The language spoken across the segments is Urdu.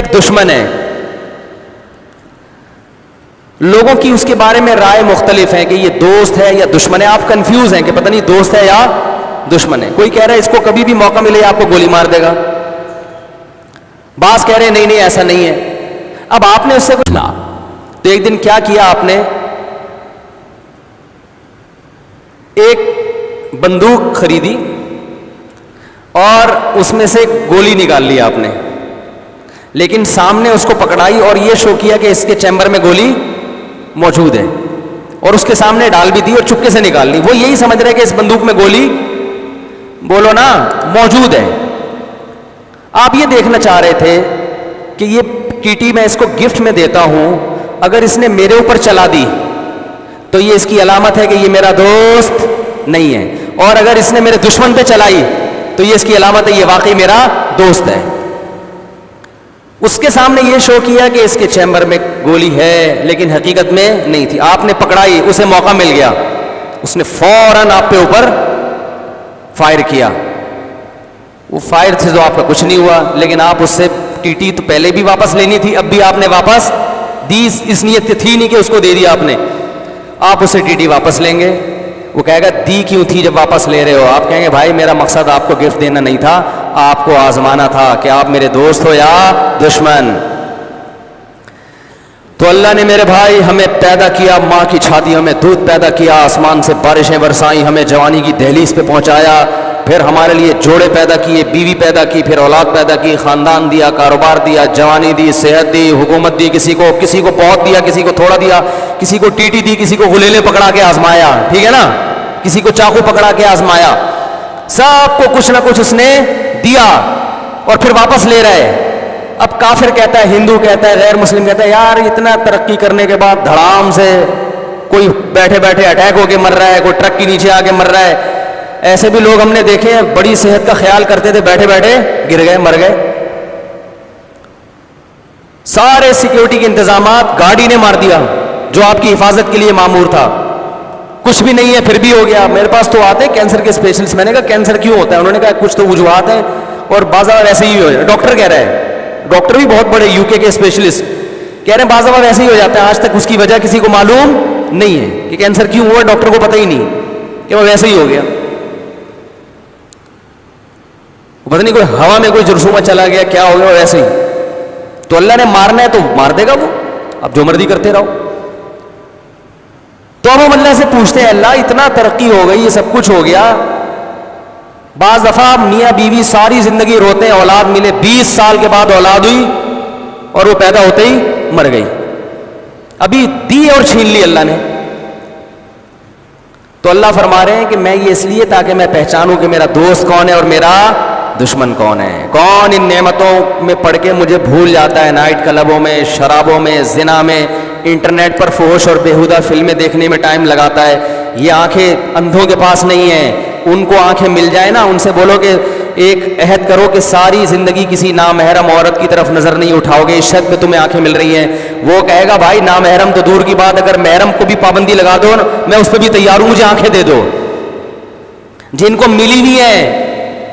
ایک دشمن ہے. لوگوں کی اس کے بارے میں رائے مختلف ہیں کہ یہ دوست ہے یا دشمن ہے. آپ کنفیوز ہیں کہ پتہ نہیں دوست ہے یا دشمن ہے. کوئی کہہ رہا ہے اس کو کبھی بھی موقع ملے آپ کو گولی مار دے گا. بعض کہہ رہے ہیں نہیں ایسا نہیں ہے. اب آپ نے اس سے کچھ لا تو ایک دن کیا کیا آپ نے, ایک بندوق خریدی اور اس میں سے گولی نکال لی آپ نے, لیکن سامنے اس کو پکڑائی اور یہ شو کیا کہ اس کے چیمبر میں گولی موجود ہے, اور اس کے سامنے ڈال بھی دی اور چپکے سے نکال لی. وہ یہی سمجھ رہے کہ اس بندوق میں گولی, بولو نا, موجود ہے. آپ یہ دیکھنا چاہ رہے تھے کہ یہ ٹی ٹی میں اس کو گفٹ میں دیتا ہوں, اگر اس نے میرے اوپر چلا دی تو یہ اس کی علامت ہے کہ یہ میرا دوست نہیں ہے, اور اگر اس نے میرے دشمن پہ چلائی تو یہ اس کی علامت ہے یہ واقعی میرا دوست ہے. اس کے سامنے یہ شو کیا کہ اس کے چیمبر میں گولی ہے لیکن حقیقت میں نہیں تھی. آپ نے پکڑائی, اسے موقع مل گیا, اس نے فوراً آپ کے اوپر فائر کیا. وہ فائر سے تو آپ کا کچھ نہیں ہوا, لیکن آپ اس سے ٹی ٹی تو پہلے بھی واپس لینی تھی, اب بھی آپ نے واپس دی. اس نیت تھی نہیں کہ اس کو دے دیا آپ نے. آپ اسے ٹی ٹی واپس لیں گے, وہ کہے گا دی کیوں تھی جب واپس لے رہے ہو. آپ کہیں گے بھائی میرا مقصد آپ کو گفٹ دینا نہیں تھا, آپ کو آزمانا تھا کہ آپ میرے دوست ہو یا دشمن. تو اللہ نے میرے بھائی ہمیں پیدا کیا, ماں کی چھاتیوں میں دودھ پیدا کیا, آسمان سے بارشیں برسائیں, ہمیں جوانی کی دہلیز پہ پہنچایا, پھر ہمارے لیے جوڑے پیدا کیے, بیوی پیدا کی, پھر اولاد پیدا کی, خاندان دیا, کاروبار دیا, جوانی دی, صحت دی, حکومت دی, کسی کو بہت دیا, کسی کو تھوڑا دیا, کسی کو ٹی ٹی دی, کسی کو غلیلے پکڑا کے آزمایا, ٹھیک ہے نا, کسی کو چاقو پکڑا کے آزمایا. سب کو کچھ نہ کچھ اس نے دیا اور پھر واپس لے رہا ہے. اب کافر کہتا ہے, ہندو کہتا ہے, غیر مسلم کہتا ہے یار اتنا ترقی کرنے کے بعد دھڑام سے کوئی بیٹھے بیٹھے اٹیک ہو کے مر رہا ہے, کوئی ٹرک کے نیچے آ کے مر رہا ہے. ایسے بھی لوگ ہم نے دیکھے ہیں بڑی صحت کا خیال کرتے تھے, بیٹھے بیٹھے گر گئے, مر گئے. سارے سیکیورٹی کے انتظامات گاڑی نے مار دیا جو آپ کی حفاظت کے لیے مامور تھا, کچھ بھی نہیں ہے پھر بھی ہو گیا. میرے پاس تو آتے ہیں کینسر کے اسپیشلسٹ, میں نے کہا کینسر کیوں ہوتا ہے, انہوں نے کہا کچھ تو وجوہات ہیں اور بعض اوقات ایسے ہی ہو جائے. ڈاکٹر کہہ رہا ہے, ڈاکٹر بھی بہت بڑے یو کے اسپیشلسٹ کہہ رہے ہیں بعض اوقات ایسے ہی ہو جاتا ہے, آج تک اس کی وجہ کسی کو معلوم نہیں ہے کہ کینسر کیوں ہوا, ڈاکٹر کو پتہ ہی نہیں کہ وہ ویسے ہی ہو گیا. پتہ نہیں کوئی ہوا میں کوئی جرثومہ چلا گیا, کیا ہو گیا, ویسے ہی. تو اللہ نے مارنا ہے تو مار دے گا وہ, اب جو مرضی کرتے رہو. تو اب ہم اللہ سے پوچھتے ہیں اللہ اتنا ترقی ہو گئی, یہ سب کچھ ہو گیا. بعض دفعہ میاں بیوی ساری زندگی روتے ہیں, اولاد ملے, 20 سال کے بعد اولاد ہوئی اور وہ پیدا ہوتے ہی مر گئی. ابھی دی اور چھین لی اللہ نے. تو اللہ فرما رہے ہیں کہ میں یہ اس لیے تاکہ میں پہچانوں کہ میرا دوست کون ہے اور میرا دشمن کون ہے. کون ان نعمتوں میں پڑھ کے مجھے بھول جاتا ہے, نائٹ کلبوں میں, شرابوں میں, زنا میں, انٹرنیٹ پر فحش اور بیہودہ فلمیں دیکھنے میں ٹائم لگاتا ہے. یہ آنکھیں اندھوں کے پاس نہیں ہیں, ان کو آنکھیں مل جائیں نا, ان سے بولو کہ ایک عہد کرو کہ ساری زندگی کسی نامحرم عورت کی طرف نظر نہیں اٹھاؤ گے, اس شرط پہ تمہیں آنکھیں مل رہی ہیں. وہ کہے گا بھائی نامحرم تو دور کی بات, اگر محرم کو بھی پابندی لگا دو میں اس پہ بھی تیار ہوں, مجھے آنکھیں دے دو. جن کو ملی ہوئی ہے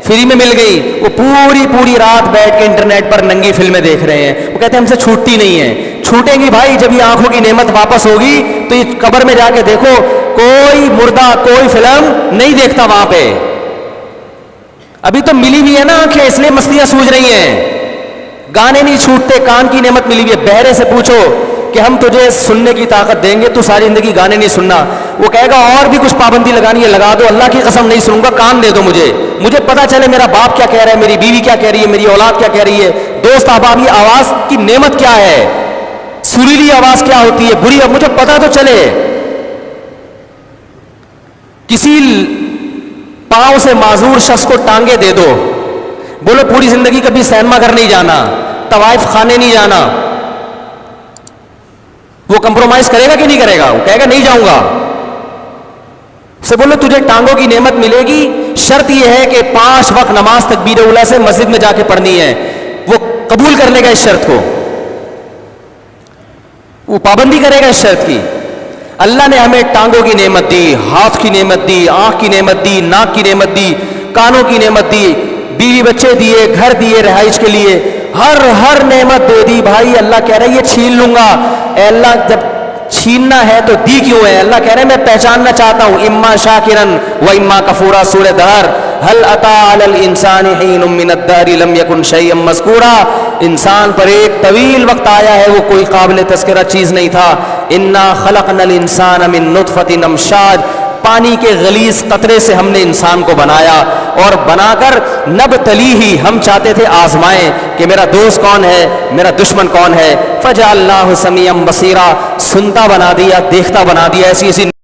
فری میں مل گئی, وہ پوری رات بیٹھ کے انٹرنیٹ پر ننگی فلمیں دیکھ رہے ہیں. وہ کہتے ہیں ہم سے چھوٹتی نہیں ہے. چھوٹیں گی بھائی جب یہ آنکھوں کی نعمت واپس ہوگی. تو یہ قبر میں جا کے دیکھو, کوئی مردہ کوئی فلم نہیں دیکھتا وہاں پہ. ابھی تو ملی ہوئی ہے نا آنکھیں, اس لیے مستیاں سوج رہی ہیں. گانے نہیں چھوٹتے, کان کی نعمت ملی ہوئی ہے. بہرے سے پوچھو کہ ہم تجھے سننے کی طاقت دیں گے, تو ساری زندگی گانے نہیں سننا. وہ کہے گا اور بھی کچھ پابندی لگانی ہے لگا دو, اللہ کی قسم نہیں سنوں گا, کان دے دو مجھے پتا چلے میرا باپ کیا کہہ رہا ہے, میری بیوی کیا کہہ رہی ہے, میری اولاد کیا کہہ رہی ہے, دوست احباب یہ آواز کی نعمت کیا ہے, سریلی آواز کیا ہوتی ہے, بری, مجھے پتا تو چلے. کسی پاؤں سے معذور شخص کو ٹانگے دے دو, بولو پوری زندگی کبھی سینما گھر نہیں جانا, طوائف خانے نہیں جانا, وہ کمپرومائز کرے گا کہ نہیں کرے گا؟ وہ کہے گا نہیں جاؤں گا. سے بولو تجھے ٹانگوں کی نعمت ملے گی, شرط یہ ہے کہ 5 وقت نماز تکبیر اولیٰ سے مسجد میں جا کے پڑھنی ہے. وہ قبول کر لے گا اس شرط کو, وہ پابندی کرے گا اس شرط کی. اللہ نے ہمیں ٹانگوں کی نعمت دی, ہاتھ کی نعمت دی, آنکھ کی نعمت دی, ناک کی نعمت دی, کانوں کی نعمت دی, بیوی بچے دیے, گھر دیے رہائش کے لیے, ہر نعمت دے دی بھائی. اللہ کہہ رہا ہے یہ چھین لوں گا. اے اللہ جب چھیننا ہے تو دی کیوں ہے؟ اللہ کہہ رہے ہیں میں پہچاننا چاہتا ہوں. اما شاکرن و اما کفورا. سورہ دہر. هل اتى على الانسان حين من الدهر لم يكن شيئا مذكورا. انسان پر ایک طویل وقت آیا ہے وہ کوئی قابل تذکرہ چیز نہیں تھا. انا خلقنا الانسان من نطفة امشاج. پانی کے غلیظ قطرے سے ہم نے انسان کو بنایا اور بنا کر نبتلی ہی ہم چاہتے تھے آزمائیں کہ میرا دوست کون ہے, میرا دشمن کون ہے. فجعلناہ سمیعا بصیرا. سنتا بنا دیا, دیکھتا بنا دیا. ایسی